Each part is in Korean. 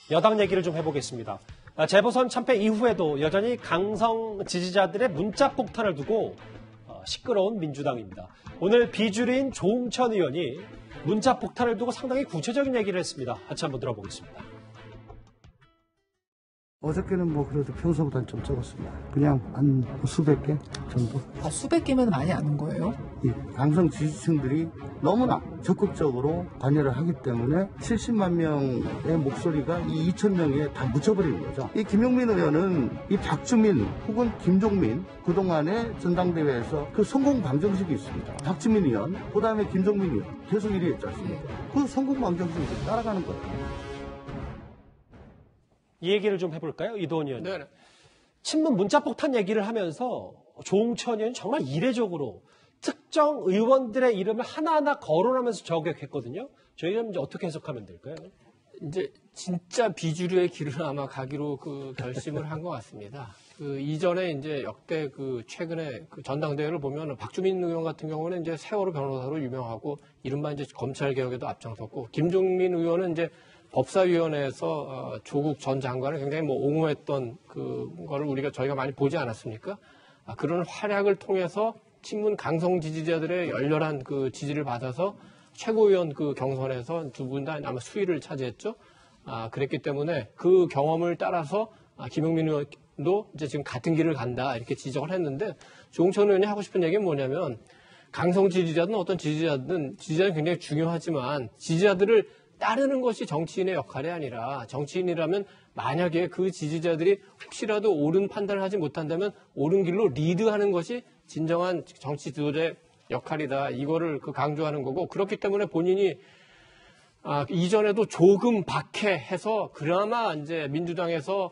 여당 얘기를 좀 해보겠습니다. 재보선 참패 이후에도 여전히 강성 지지자들의 문자 폭탄을 두고 시끄러운 민주당입니다. 오늘 비주류인 조응천 의원이 문자 폭탄을 두고 상당히 구체적인 얘기를 했습니다. 같이 한번 들어보겠습니다. 어저께는 뭐 그래도 평소보다는 좀 적었습니다. 그냥 한 수백 개 정도. 수백 개면 많이 안 온 거예요? 이 강성 지지층들이 너무나 적극적으로 관여를 하기 때문에 70만 명의 목소리가 이 2천 명에 다 묻혀버리는 거죠. 이 김용민 의원은 이 박주민 혹은 김종민 그동안의 전당대회에서 그 성공 방정식이 있습니다. 박주민 의원, 그 다음에 김종민 의원 계속 1위 했지 않습니까? 그 성공 방정식을 따라가는 거예요. 이 얘기를 좀 해볼까요? 이도원 의원님. 네. 친문 문자폭탄 얘기를 하면서 조응천 의원이 정말 이례적으로 특정 의원들의 이름을 하나하나 거론하면서 저격했거든요. 저희가 이제 어떻게 해석하면 될까요? 이제 진짜 비주류의 길을 아마 가기로 그 결심을 한 것 같습니다. 그 이전에 이제 역대 그 최근에 그 전당대회를 보면 박주민 의원 같은 경우는 이제 세월호 변호사로 유명하고 이른바 이제 검찰 개혁에도 앞장섰고 김종민 의원은 이제 법사위원회에서 조국 전 장관을 굉장히 뭐 옹호했던 그거를 저희가 많이 보지 않았습니까? 그런 활약을 통해서 친문 강성 지지자들의 열렬한 그 지지를 받아서 최고위원 그 경선에서 두 분 다 아마 수위를 차지했죠. 그랬기 때문에 그 경험을 따라서 김용민 의원도 이제 지금 같은 길을 간다 이렇게 지적을 했는데 조응천 의원이 하고 싶은 얘기는 뭐냐면 강성 지지자든 어떤 지지자든 굉장히 중요하지만 지지자들을 따르는 것이 정치인의 역할이 아니라 정치인이라면 만약에 그 지지자들이 혹시라도 옳은 판단을 하지 못한다면 옳은 길로 리드하는 것이 진정한 정치 지도자의 역할이다. 이거를 강조하는 거고 그렇기 때문에 본인이 이전에도 조금 박해해서 그나마 이제 민주당에서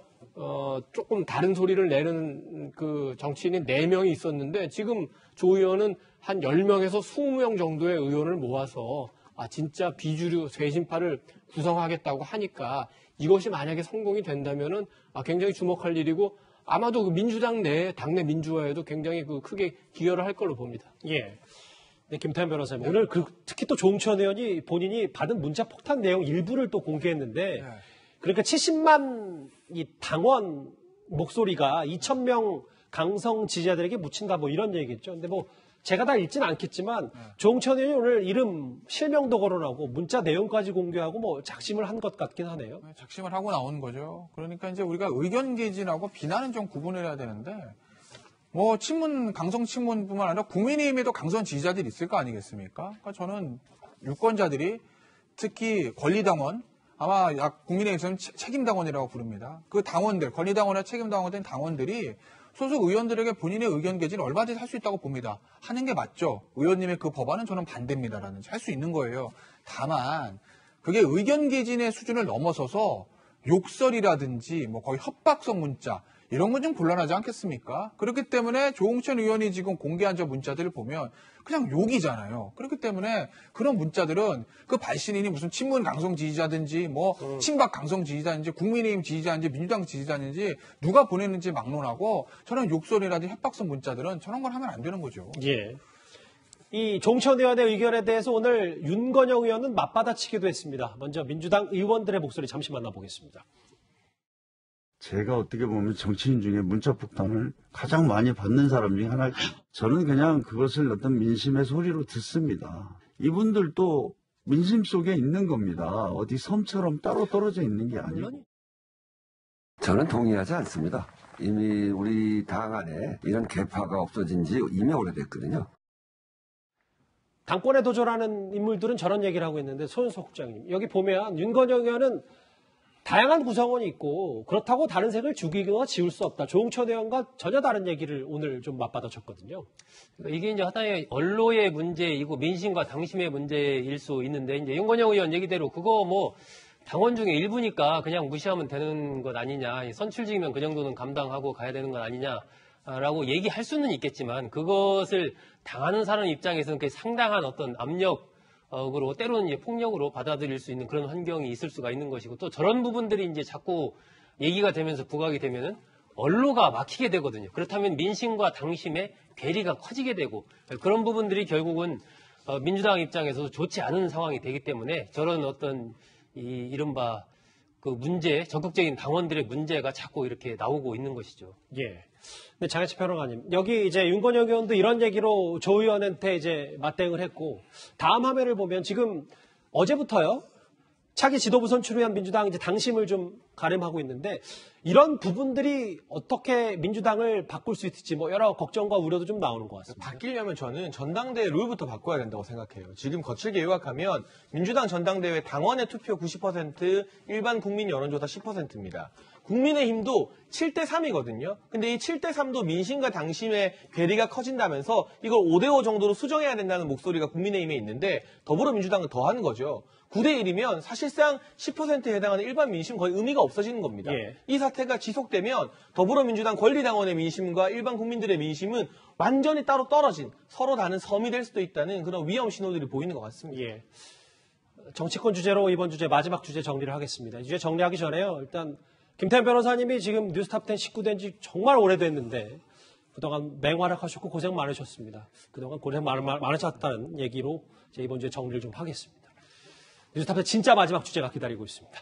조금 다른 소리를 내는 그 정치인이 4명이 있었는데 지금 조 의원은 한 10명에서 20명 정도의 의원을 모아서 진짜 비주류 쇄신파를 구성하겠다고 하니까 이것이 만약에 성공이 된다면은 굉장히 주목할 일이고 아마도 그 민주당 내 당내 민주화에도 굉장히 크게 기여를 할 걸로 봅니다. 예. 네, 김태현 변호사님. 오늘 특히 또 조응천 의원이 본인이 받은 문자 폭탄 내용 일부를 또 공개했는데 그러니까 70만 이 당원 목소리가 2,000명 강성 지지자들에게 묻힌다 뭐 이런 얘기겠죠. 근데 뭐 제가 다 읽지는 않겠지만 조응천 의원이 오늘 이름 실명도 거론하고 문자 내용까지 공개하고 뭐 작심을 한 것 같긴 하네요. 작심을 하고 나온 거죠. 그러니까 이제 우리가 의견 개진하고 비난은 좀 구분해야 되는데 뭐 강성 친문뿐만 아니라 국민의힘에도 강성 지지자들이 있을 거 아니겠습니까? 그러니까 저는 유권자들이 특히 권리당원 아마 국민의힘에서는 책임당원이라고 부릅니다. 그 당원들 권리당원이나 책임당원된 당원들이 소속 의원들에게 본인의 의견 개진을 얼마든지 할 수 있다고 봅니다. 하는 게 맞죠. 의원님의 그 법안은 저는 반대입니다라는 할 수 있는 거예요. 다만 그게 의견 개진의 수준을 넘어서서 욕설이라든지 뭐 거의 협박성 문자 이런 건 좀 곤란하지 않겠습니까? 그렇기 때문에 조응천 의원이 지금 공개한 저 문자들을 보면 그냥 욕이잖아요. 그렇기 때문에 그런 문자들은 그 발신인이 무슨 친문 강성 지지자든지 뭐 친박 강성 지지자인지 국민의힘 지지자인지 민주당 지지자인지 누가 보냈는지 막론하고 저런 욕설이라든지 협박성 문자들은 저런 걸 하면 안 되는 거죠. 예. 이 조응천 의원의 의견에 대해서 오늘 윤건영 의원은 맞받아치기도 했습니다. 먼저 민주당 의원들의 목소리 잠시 만나보겠습니다. 제가 어떻게 보면 정치인 중에 문자폭탄을 가장 많이 받는 사람 중에 하나. 저는 그냥 그것을 어떤 민심의 소리로 듣습니다. 이분들도 민심 속에 있는 겁니다. 어디 섬처럼 따로 떨어져 있는 게 아니고. 저는 동의하지 않습니다. 이미 우리 당 안에 이런 계파가 없어진 지 이미 오래됐거든요. 당권에 도전하는 인물들은 저런 얘기를 하고 있는데 손은석 국장님 여기 보면 윤건영 의원은 다양한 구성원이 있고 그렇다고 다른 색을 죽이거나 지울 수 없다. 조응천 의원과 전혀 다른 얘기를 오늘 좀 맞받아쳤거든요. 이게 이제 하나의 언론의 문제이고 민심과 당심의 문제일 수 있는데 이제 윤건영 의원 얘기대로 그거 뭐 당원 중에 일부니까 그냥 무시하면 되는 것 아니냐. 선출직이면 그 정도는 감당하고 가야 되는 것 아니냐라고 얘기할 수는 있겠지만 그것을 당하는 사람 입장에서는 상당한 어떤 압력 으로 때로는 이제 폭력으로 받아들일 수 있는 그런 환경이 있을 수가 있는 것이고 또 저런 부분들이 이제 자꾸 얘기가 되면서 부각이 되면은 언로가 막히게 되거든요. 그렇다면 민심과 당심의 괴리가 커지게 되고 그런 부분들이 결국은 민주당 입장에서도 좋지 않은 상황이 되기 때문에 저런 어떤 이른바 그 문제, 적극적인 당원들의 문제가 자꾸 이렇게 나오고 있는 것이죠. 예. 근데 장혜철 평론가님, 여기 이제 윤건영 의원도 이런 얘기로 조 의원한테 이제 맞대응을 했고, 다음 화면을 보면 지금 어제부터요, 차기 지도부 선출을 위한 민주당 이제 당심을 좀 가름하고 있는데, 이런 부분들이 어떻게 민주당을 바꿀 수 있을지 뭐 여러 걱정과 우려도 좀 나오는 것 같습니다. 바뀌려면 저는 전당대회 룰부터 바꿔야 된다고 생각해요. 지금 거칠게 요약하면 민주당 전당대회 당원의 투표 90%, 일반 국민 여론조사 10%입니다. 국민의힘도 7대3이거든요. 근데 이 7대3도 민심과 당심의 괴리가 커진다면서 이걸 5대5 정도로 수정해야 된다는 목소리가 국민의힘에 있는데 더불어민주당은 더한 거죠. 9대1이면 사실상 10%에 해당하는 일반 민심 거의 의미가 없어지는 겁니다. 예. 이 사태가 지속되면 더불어민주당 권리당원의 민심과 일반 국민들의 민심은 완전히 따로 떨어진 서로 다른 섬이 될 수도 있다는 그런 위험 신호들이 보이는 것 같습니다. 예. 정치권 주제로 이번 주제 마지막 주제 정리를 하겠습니다. 이 주제 정리하기 전에요. 일단 김태현 변호사님이 지금 뉴스탑10 식구된 지 정말 오래됐는데 그동안 맹활약하셨고 고생 많으셨습니다. 그동안 고생 많으셨다는 얘기로 이번 주에 정리를 좀 하겠습니다. 뉴스탑의 진짜 마지막 주제가 기다리고 있습니다.